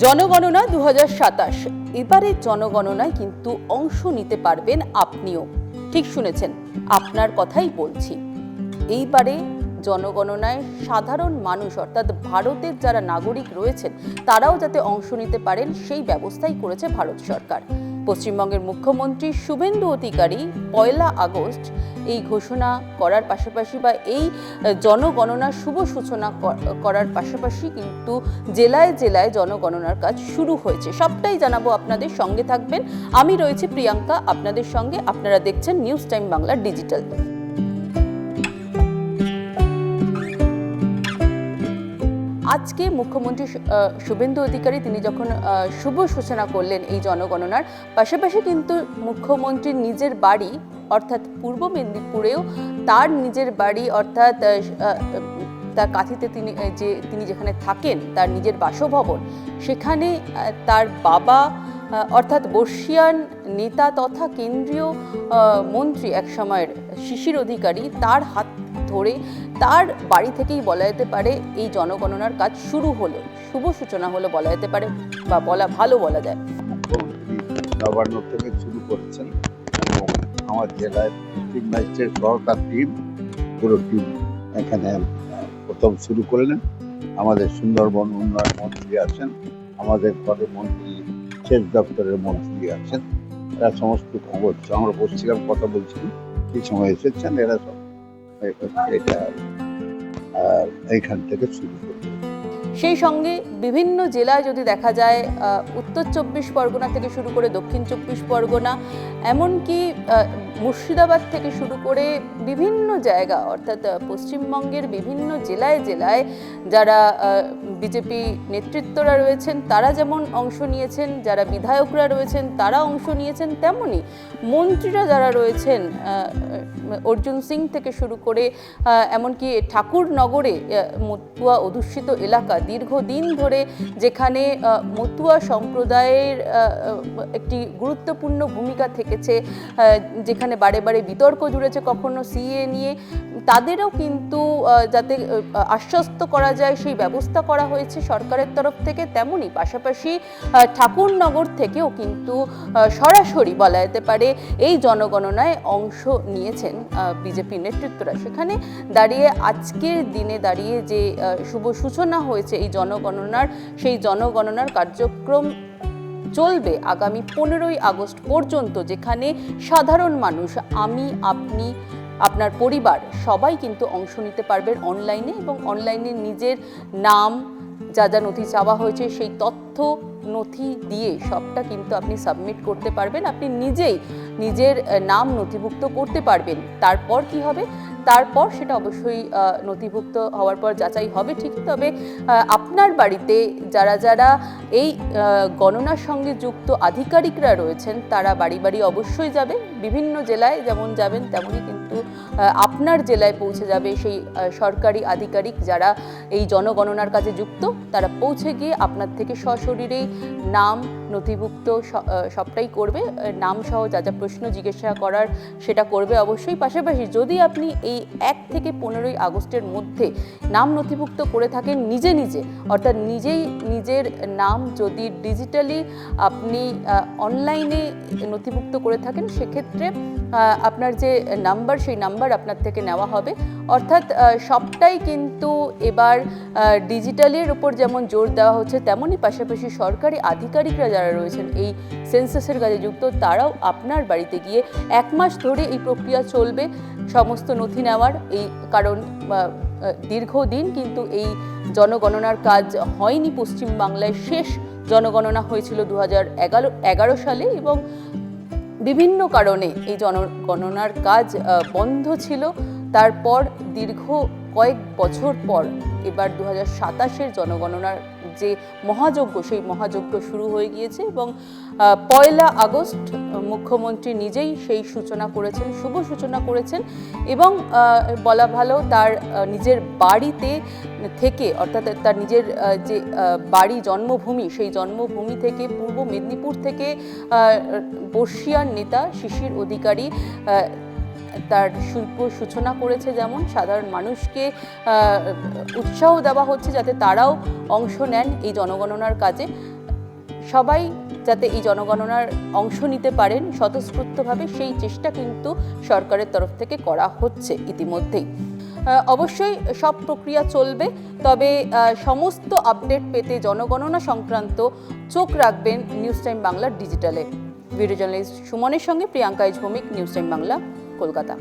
জনগণনা 2027 এবারে জনগণনায় কিন্তু অংশ নিতে পারবেন আপনিও। ঠিক শুনেছেন, আপনার কথাই বলছি। এইবারে জনগণনায় সাধারণ মানুষ অর্থাৎ ভারতের যারা নাগরিক রয়েছেন তারাও যাতে অংশ নিতে পারেন সেই ব্যবস্থাই করেছে ভারত সরকার। পশ্চিমবঙ্গের মুখ্যমন্ত্রী শুভেন্দু অধিকারী 1 আগস্ট এই ঘোষণা করার পাশাপাশি বা এই জনগণনার শুভ সূচনা করার পাশাপাশি কিন্তু জেলায় জেলায় জনগণনার কাজ শুরু হয়েছে। সবটাই জানাবো, আপনাদের সঙ্গে থাকবেন। আমি রয়েছি প্রিয়াঙ্কা আপনাদের সঙ্গে। আপনারা দেখছেন নিউজ টাইম বাংলা ডিজিটাল। আজকে মুখ্যমন্ত্রী শুভেন্দু অধিকারী তিনি যখন শুভ সূচনা করলেন এই জনগণনার, পাশাপাশি কিন্তু মুখ্যমন্ত্রীর নিজের বাড়ি অর্থাৎ পূর্ব মেদিনীপুরেও তার নিজের বাড়ি অর্থাৎ তার কাঁথিতে তিনি যেখানে থাকেন তার নিজের বাসভবন, সেখানে তার বাবা অর্থাৎ বর্ষীয়ান নেতা তথা কেন্দ্রীয় মন্ত্রী একসময়ের শিশির অধিকারী তার হাত ধরে তার বাড়ি থেকেই বলা যেতে পারে এই জনগণনার কাজ শুরু হলো, শুভ সূচনা হলো বলা যেতে পারে, বা ভালো বলা যায়। নবান্ন থেকে শুরু করেছেন এবং আমার জেলায় ডিস্ট্রিক্ট ম্যাজিস্ট্রেট সরকার টিম পুরো টিম এখানে প্রথম শুরু করলেন। আমাদের সুন্দরবন উন্নয়ন মন্ত্রী আছেন, আমাদের পরে মন্ত্রী সেচ দপ্তরের মন্ত্রী আছেন, এরা সমস্ত খবর আমরা বসছিলাম কথা বলছিলাম, এই সময় এসেছেন এরা সব। এটা এইখান থেকে শুরু করবে। সেই সঙ্গে বিভিন্ন জেলায় যদি দেখা যায় উত্তর 24 পরগনা থেকে শুরু করে দক্ষিণ 24 পরগনা, এমনকি মুর্শিদাবাদ থেকে শুরু করে বিভিন্ন জায়গা অর্থাৎ পশ্চিমবঙ্গের বিভিন্ন জেলায় জেলায় যারা বিজেপি নেতৃত্বরা রয়েছেন তারা যেমন অংশ নিয়েছেন, যারা বিধায়করা রয়েছেন তারা অংশ নিয়েছেন, তেমনি মন্ত্রীরা যারা রয়েছেন অর্জুন সিং থেকে শুরু করে এমনকি ঠাকুরনগরে মতুয়া অধ্যুষিত এলাকা দীর্ঘদিন ধরে যেখানে মতুয়া সম্প্রদায়ের একটি গুরুত্বপূর্ণ ভূমিকা থেকেছে, যেখানে বারে বারে বিতর্ক জুড়েছে কখনো সিএ নিয়ে, তাদেরও কিন্তু যাতে আশ্বস্ত করা যায় সেই ব্যবস্থা করা হয়েছে সরকারের তরফ থেকে। তেমনি পাশাপাশি ঠাকুরনগর থেকেও কিন্তু সরাসরি বলা যেতে পারে এই জনগণনায় অংশ নিয়েছেন বিজেপি নেতৃত্বরা। সেখানে দাঁড়িয়ে আজকের দিনে দাঁড়িয়ে যে শুভ সূচনা হয়েছে এই জনগণনার, সেই জনগণনার কার্যক্রম চলবে আগামী 15ই আগস্ট পর্যন্ত, যেখানে সাধারণ মানুষ, আমি, আপনি, আপনার পরিবার সবাই কিন্তু অংশ নিতে পারবেন অনলাইনে, এবং অনলাইনে নিজের নাম, যা যা নথি চাওয়া হয়েছে সেই তথ্য নথি দিয়ে সবটা কিন্তু আপনি সাবমিট করতে পারবেন। আপনি নিজেই নিজের নাম নথিভুক্ত করতে পারবেন। তারপর কি হবে? তারপর সেটা অবশ্যই নথিভুক্ত হওয়ার পর যাচাই হবে ঠিকই, তবে আপনার বাড়িতে যারা যারা এই গণনার সঙ্গে যুক্ত আধিকারিকরা রয়েছেন তারা বাড়ি বাড়ি অবশ্যই যাবে। বিভিন্ন জেলায় যেমন যাবেন তেমনই কিন্তু আপনার জেলায় পৌঁছে যাবে সেই সরকারি আধিকারিক যারা এই জনগণনার কাজে যুক্ত, তারা পৌঁছে গিয়ে আপনার থেকে সশরীরেই নাম নথিভুক্ত সবটাই করবে, নাম সহ যা যা প্রশ্ন জিজ্ঞাসা করার সেটা করবে অবশ্যই। পাশাপাশি যদি আপনি এই 1 থেকে 15ই আগস্টের মধ্যে নাম নথিভুক্ত করে থাকেন নিজে নিজে, অর্থাৎ নিজেই নিজের নাম যদি ডিজিটালি আপনি অনলাইনে নথিভুক্ত করে থাকেন, সেক্ষেত্রে আপনার যে নাম্বার সেই নাম্বার আপনার থেকে নেওয়া হবে। অর্থাৎ সবটাই কিন্তু এবার ডিজিটালের উপর যেমন জোর দেওয়া হচ্ছে, তেমনই পাশাপাশি সরকারি আধিকারিকরা যারা রয়েছেন এই সেন্সাসের কাজে যুক্ত তারাও আপনার বাড়িতে গিয়ে 1 মাস ধরে এই প্রক্রিয়া চলবে সমস্ত নথি নেওয়ার। এই কারণ দীর্ঘদিন কিন্তু এই জনগণনার কাজ হয়নি পশ্চিমবাংলায়। শেষ জনগণনা হয়েছিল 2011 সালে এবং বিভিন্ন কারণে এই জনগণনার কাজ বন্ধ ছিল। তারপর দীর্ঘ কয়েক বছর পর এবার 2027-এর জনগণনার যে মহাযজ্ঞ সেই মহাযজ্ঞ শুরু হয়ে গিয়েছে এবং 1 আগস্ট মুখ্যমন্ত্রী নিজেই সেই সূচনা করেছেন, শুভ সূচনা করেছেন। এবং বলা ভালো তার নিজের বাড়িতে থেকে, অর্থাৎ তার নিজের যে বাড়ি জন্মভূমি সেই জন্মভূমি থেকে পূর্ব মেদিনীপুর থেকে বর্ষীয়ান নেতা শিশির অধিকারী তার শিল্প সূচনা করেছে, যেমন সাধারণ মানুষকে উৎসাহ দেওয়া হচ্ছে যাতে তারাও অংশ নেন এই জনগণনার কাজে। সবাই যাতে এই জনগণনার অংশ নিতে পারেন স্বতঃস্ফূর্তভাবে, সেই চেষ্টা কিন্তু সরকারের তরফ থেকে করা হচ্ছে ইতিমধ্যেই। অবশ্যই সব প্রক্রিয়া চলবে, তবে সমস্ত আপডেট পেতে জনগণনা সংক্রান্ত চোখ রাখবেন নিউজ টাইম বাংলার ডিজিটালে। ভিডিও জার্নালিস্ট সুমনের সঙ্গে প্রিয়াঙ্কা ভৌমিক, নিউজ টাইম বাংলা, কলকাতা।